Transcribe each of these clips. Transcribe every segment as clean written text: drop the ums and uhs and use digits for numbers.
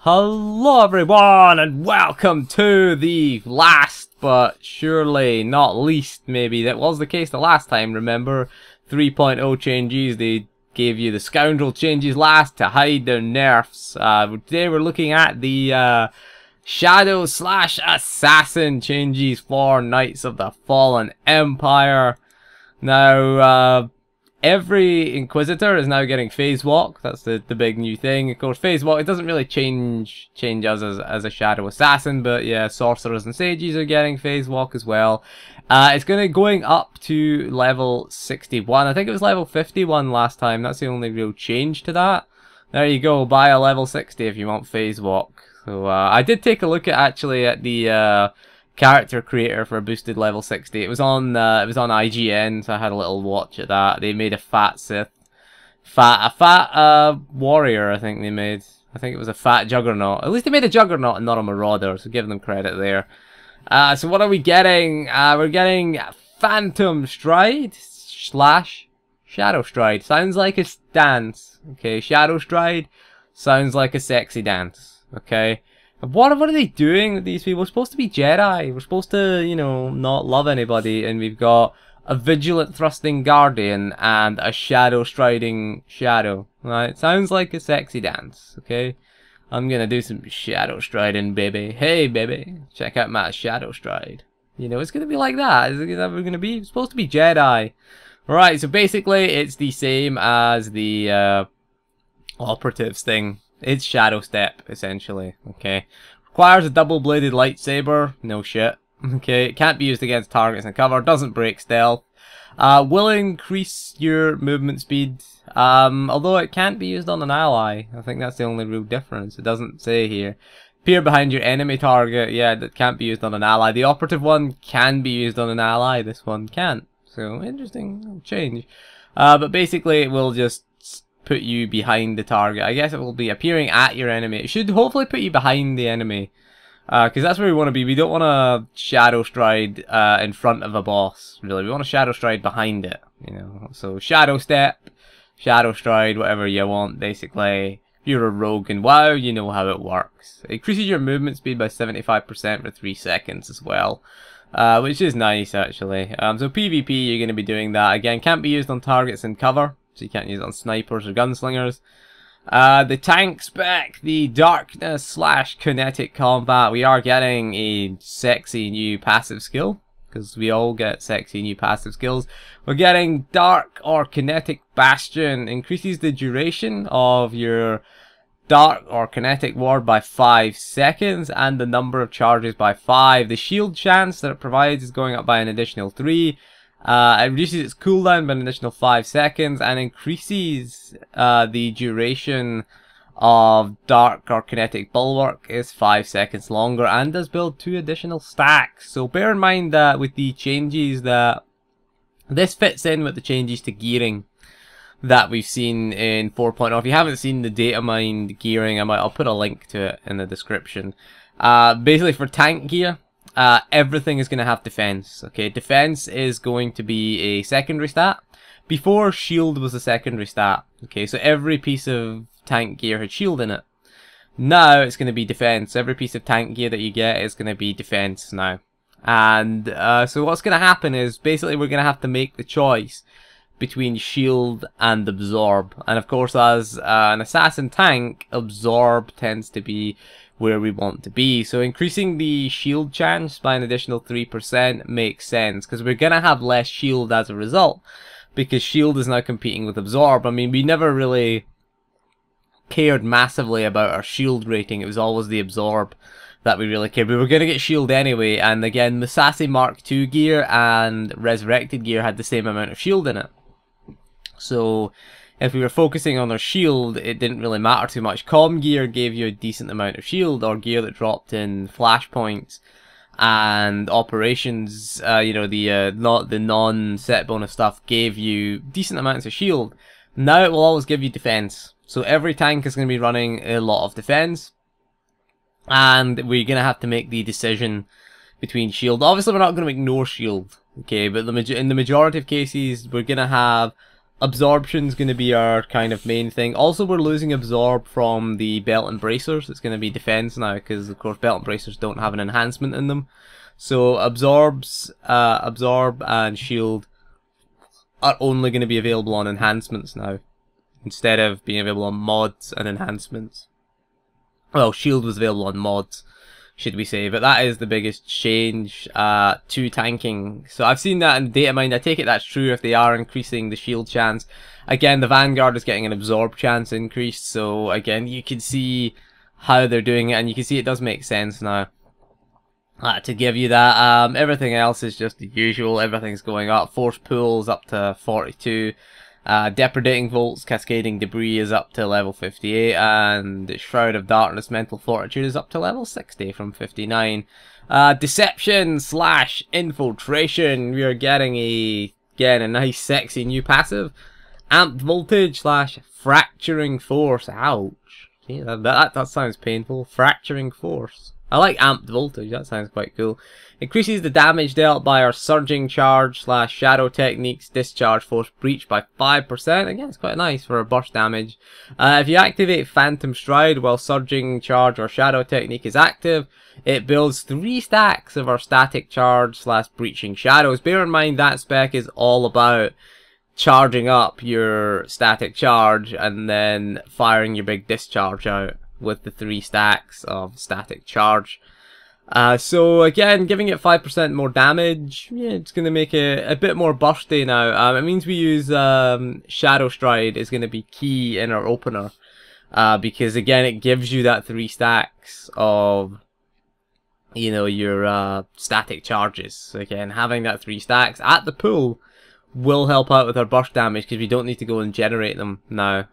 Hello everyone and welcome to the last but surely not least, maybe that was the case the last time, remember 3.0 changes. They gave you the scoundrel changes last to hide their nerfs. Today we're looking at the Shadow / Assassin changes for Knights of the Fallen Empire. Now every Inquisitor is now getting Phase Walk. That's the big new thing. Of course, Phase Walk, it doesn't really change us as a Shadow Assassin, but yeah, Sorcerers and Sages are getting Phase Walk as well. It's going up to level 61. I think it was level 51 last time. That's the only real change to that. There you go. Buy a level 60 if you want Phase Walk. So I did take a look at the character creator for boosted level 60. It was on IGN, so I had a little watch at that. They made a fat Sith, a fat warrior. I think they made. I think it was a fat Juggernaut. At least they made a Juggernaut and not a Marauder, so give them credit there. So what are we getting? We're getting Phantom Stride / Shadow Stride. Sounds like a dance. Okay, Shadow Stride sounds like a sexy dance. Okay. What are they doing with these people? We're supposed to be Jedi. We're supposed to, you know, not love anybody. And we've got a Vigilant Thrusting Guardian and a Shadow Striding Shadow. Right? Sounds like a sexy dance. Okay? I'm gonna do some Shadow Striding, baby. Hey, baby. Check out my Shadow Stride. You know, it's gonna be like that. Is it ever gonna be? It's supposed to be Jedi. Right, so basically it's the same as the Operatives thing. It's Shadow Step, essentially. Okay. Requires a double-bladed lightsaber. No shit. Okay. It can't be used against targets in cover. Doesn't break stealth. Will increase your movement speed. Although it can't be used on an ally. I think that's the only real difference. It doesn't say here. Appear behind your enemy target. Yeah, that can't be used on an ally. The operative one can be used on an ally. This one can't. So, interesting change. But basically, it will just put you behind the target. I guess it will be appearing at your enemy. It should hopefully put you behind the enemy, because that's where we want to be. We don't want to Shadow Stride in front of a boss, really. We want to Shadow Stride behind it, you know. So Shadow Step, Shadow Stride, whatever you want, basically. If you're a rogue and WoW, you know how it works. It increases your movement speed by 75% for 3 seconds as well, which is nice, actually. So PvP, you're going to be doing that. Again, can't be used on targets in cover. So you can't use it on snipers or gunslingers. The tank spec, the darkness / kinetic combat. We are getting a sexy new passive skill, because we all get sexy new passive skills. We're getting dark or kinetic bastion. Increases the duration of your dark or kinetic ward by 5 seconds and the number of charges by 5. The shield chance that it provides is going up by an additional 3. It reduces its cooldown by an additional 5 seconds and increases the duration of dark or kinetic bulwark is 5 seconds longer and does build 2 additional stacks. So bear in mind that with the changes that this fits in with the changes to gearing that we've seen in 4.0. If you haven't seen the data mined gearing, I'll put a link to it in the description. Basically for tank gear, everything is going to have defense. Okay, defense is going to be a secondary stat. Before, shield was a secondary stat. Okay, so every piece of tank gear had shield in it. Now it's going to be defense. Every piece of tank gear that you get is going to be defense now. And so what's going to happen is basically we're going to have to make the choice between shield and absorb. And of course, as an assassin tank, absorb tends to be where we want to be. So increasing the shield chance by an additional 3% makes sense, because we're going to have less shield as a result, because shield is now competing with absorb. I mean, we never really cared massively about our shield rating. It was always the absorb that we really cared. We were going to get shield anyway, and again, the Sassy Mark II gear and Resurrected gear had the same amount of shield in it. So if we were focusing on our shield, it didn't really matter too much. Com gear gave you a decent amount of shield, or gear that dropped in flashpoints, and operations, you know, the non-set bonus stuff gave you decent amounts of shield. Now it will always give you defense. So every tank is going to be running a lot of defense, and we're going to have to make the decision between shield. Obviously, we're not going to ignore shield, okay, but in the majority of cases, we're going to have Absorption's going to be our kind of main thing. Also, we're losing absorb from the belt and bracers. It's going to be defense now because, of course, belt and bracers don't have an enhancement in them. So absorb and shield are only going to be available on enhancements now, instead of being available on mods and enhancements. Well, shield was available on mods, should we say, but that is the biggest change to tanking. So I've seen that in data mine. I take it that's true if they are increasing the shield chance. Again, the Vanguard is getting an absorb chance increased, so again, you can see how they're doing it, and you can see it does make sense now to give you that. Everything else is just the usual. Everything's going up. Force pools up to 42. Depredating Volts, Cascading Debris is up to level 58, and Shroud of Darkness, Mental Fortitude is up to level 60 from 59. Deception / Infiltration, we are getting a nice sexy new passive. Amped Voltage / Fracturing Force, ouch. Yeah, that sounds painful. Fracturing Force. I like Amped Voltage, that sounds quite cool. Increases the damage dealt by our Surging Charge / Shadow Techniques Discharge Force Breach by 5%. Again, it's quite nice for burst damage. If you activate Phantom Stride while Surging Charge or Shadow Technique is active, it builds 3 stacks of our Static Charge / Breaching Shadows. Bear in mind that spec is all about charging up your Static Charge and then firing your big discharge out with the 3 stacks of Static Charge. So again, giving it 5% more damage, yeah, it's going to make it a bit more bursty now. It means we use Shadow Stride is going to be key in our opener, because again, it gives you that 3 stacks of, you know, your static charges. So again, having that 3 stacks at the pool will help out with our burst damage because we don't need to go and generate them now.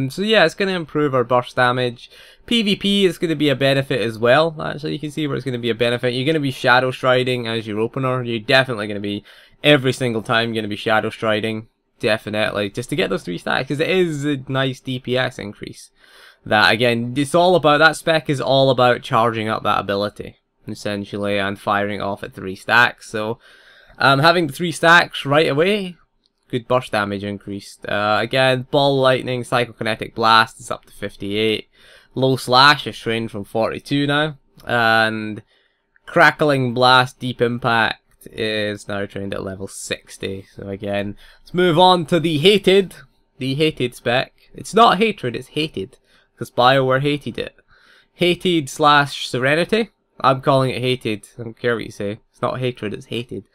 So yeah, it's going to improve our burst damage. PvP is going to be a benefit as well. Actually, you can see where it's going to be a benefit. You're going to be Shadow Striding as your opener. You're definitely going to be, every single time, going to be Shadow Striding. Definitely. Just to get those 3 stacks, because it is a nice DPS increase. That, again, it's all about, that spec is all about charging up that ability, essentially, and firing off at 3 stacks. So having the 3 stacks right away, good burst damage increased. Again, Ball Lightning, Psychokinetic Blast is up to 58. Low Slash is trained from 42 now. And Crackling Blast, Deep Impact is now trained at level 60. So again, let's move on to the hated spec. It's not hatred, it's hated, because BioWare hated it. Hated / Serenity. I'm calling it hated. I don't care what you say. It's not hatred, it's hated.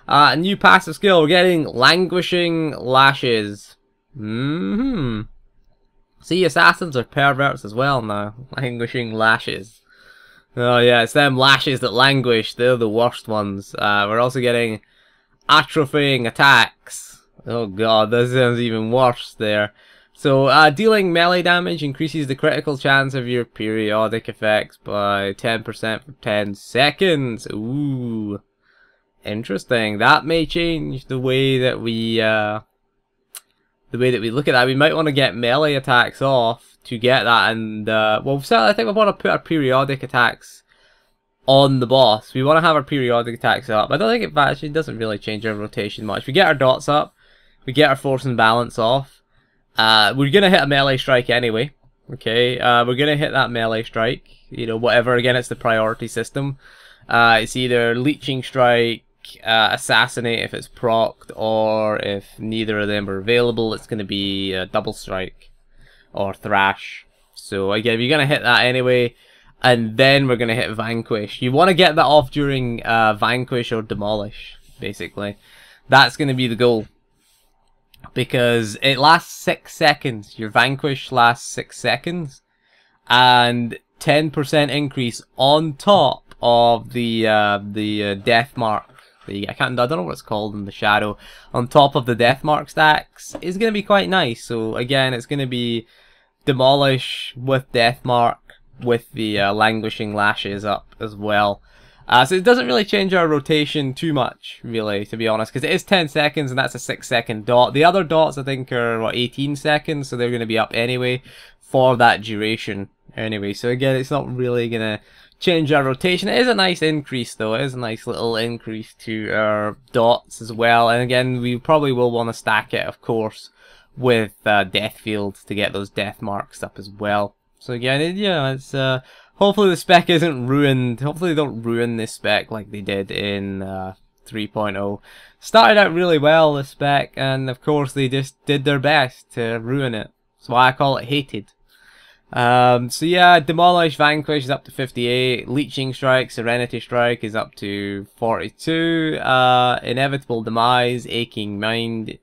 A new passive skill, we're getting Languishing Lashes. See, assassins are perverts as well now. Languishing Lashes. Oh yeah, it's them lashes that languish, they're the worst ones. We're also getting Atrophying Attacks. Oh god, this sounds even worse there. So, dealing melee damage increases the critical chance of your periodic effects by 10% for 10 seconds. Ooh. Interesting. That may change the way that we look at that. We might want to get melee attacks off to get that, and well, certainly I think we want to put our periodic attacks on the boss. We want to have our periodic attacks up. I don't think it actually doesn't really change our rotation much. We get our dots up, we get our force and balance off. We're gonna hit a melee strike anyway. Okay, we're gonna hit that melee strike. You know, whatever. Again, it's the priority system. It's either Leeching Strike, Assassinate if it's procced, or if neither of them are available, it's going to be Double Strike or Thrash. So again, you're going to hit that anyway, and then we're going to hit Vanquish. You want to get that off during Vanquish or Demolish, basically. That's going to be the goal, because it lasts 6 seconds. Your Vanquish lasts 6 seconds, and 10% increase on top of the Death Mark. I don't know what it's called in the Shadow. On top of the Death Mark stacks is going to be quite nice. So again, it's going to be Demolish with Death Mark with the Languishing Lashes up as well. So it doesn't really change our rotation too much, really, to be honest, because it is 10 seconds and that's a 6-second dot. The other dots, I think, are, what, 18 seconds, so they're going to be up anyway for that duration. Anyway, so again, it's not really going to change our rotation. It is a nice increase, though. It is a nice little increase to our dots as well. And again, we probably will want to stack it, of course, with Death Field to get those death marks up as well. So again, yeah, it's hopefully the spec isn't ruined. Hopefully they don't ruin this spec like they did in 3.0. Started out really well, the spec, and of course they just did their best to ruin it. That's why I call it hated. So yeah, Demolish, Vanquish is up to 58, Leeching Strike, Serenity Strike is up to 42, Inevitable Demise, Aching Mind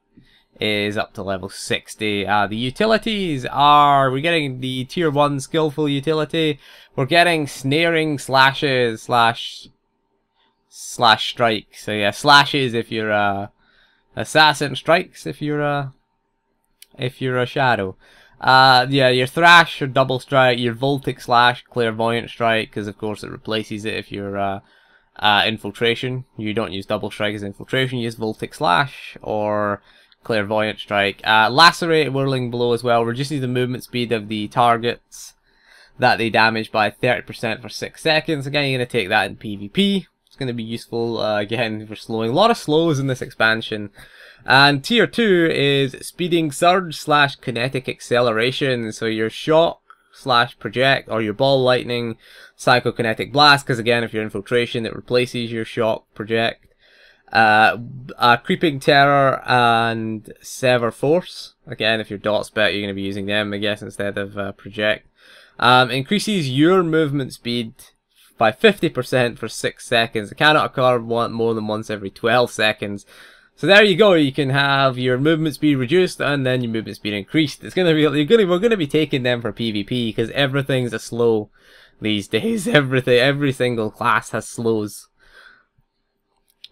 is up to level 60. The utilities are, we're getting the tier 1 skillful utility, we're getting Snaring, Slashes, slash Strike. So yeah, Slashes if you're Assassin, Strikes if you're a Shadow. Yeah, your Thrash or Double Strike, your Voltic Slash, Clairvoyant Strike, because of course it replaces it if you're Infiltration. You don't use Double Strike as Infiltration, you use Voltic Slash or Clairvoyant Strike. Lacerate, Whirling Blow as well, reduces the movement speed of the targets that they damage by 30% for 6 seconds. Again, you're going to take that in PvP. It's going to be useful, again, for slowing. A lot of slows in this expansion. And tier 2 is Speeding Surge slash Kinetic Acceleration. So your Shock slash Project, or your Ball Lightning, Psychokinetic Blast, because again, if you're Infiltration, it replaces your Shock Project. Creeping Terror and Sever Force. Again, if you're Dot Spec, you're going to be using them, I guess, instead of Project. Increases your movement speed by 50% for 6 seconds. It cannot occur more than once every 12 seconds. So there you go. You can have your movement speed reduced and then your movement speed increased. It's gonna be we're gonna be taking them for PvP because everything's a slow these days. Every single class has slows.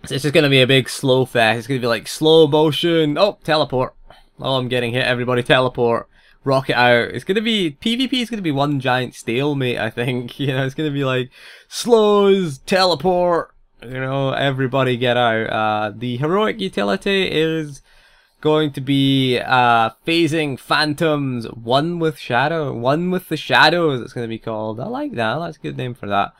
So it's just gonna be a big slow fest. It's gonna be like slow motion. Oh, teleport. Oh, I'm getting hit. Everybody teleport. Rocket out. It's gonna be PvP is gonna be one giant stalemate, I think. You know, it's gonna be like slows, teleport, you know, everybody get out. The heroic utility is going to be phasing phantoms, one with the shadows, it's gonna be called. I like that, that's a good name for that.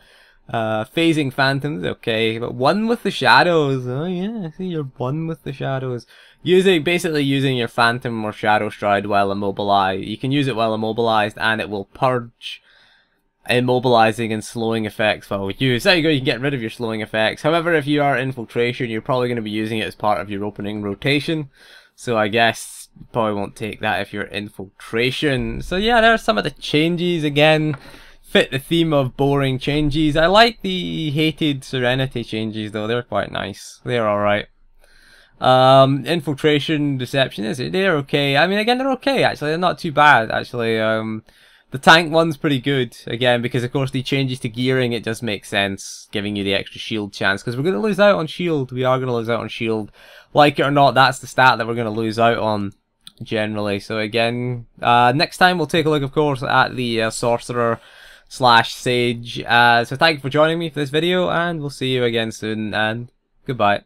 Phasing phantoms, okay, but one with the shadows. Oh yeah, see, you're one with the shadows. Basically using your phantom or shadow stride while immobilized. You can use it while immobilized and it will purge immobilizing and slowing effects while used. There you go, you can get rid of your slowing effects. However, if you are Infiltration, you're probably going to be using it as part of your opening rotation. So I guess you probably won't take that if you're Infiltration. So yeah, there are some of the changes again. Fit the theme of boring changes. I like the hated Serenity changes though, they're quite nice. They're alright. Infiltration, Deception, they're okay. I mean, again, they're okay actually, they're not too bad actually. The tank one's pretty good, again, because of course the changes to gearing, it does make sense, giving you the extra shield chance, because we're going to lose out on shield. We are going to lose out on shield. Like it or not, that's the stat that we're going to lose out on, generally. So again, next time we'll take a look, of course, at the Sorcerer slash Sage. So thank you for joining me for this video, and we'll see you again soon, and goodbye.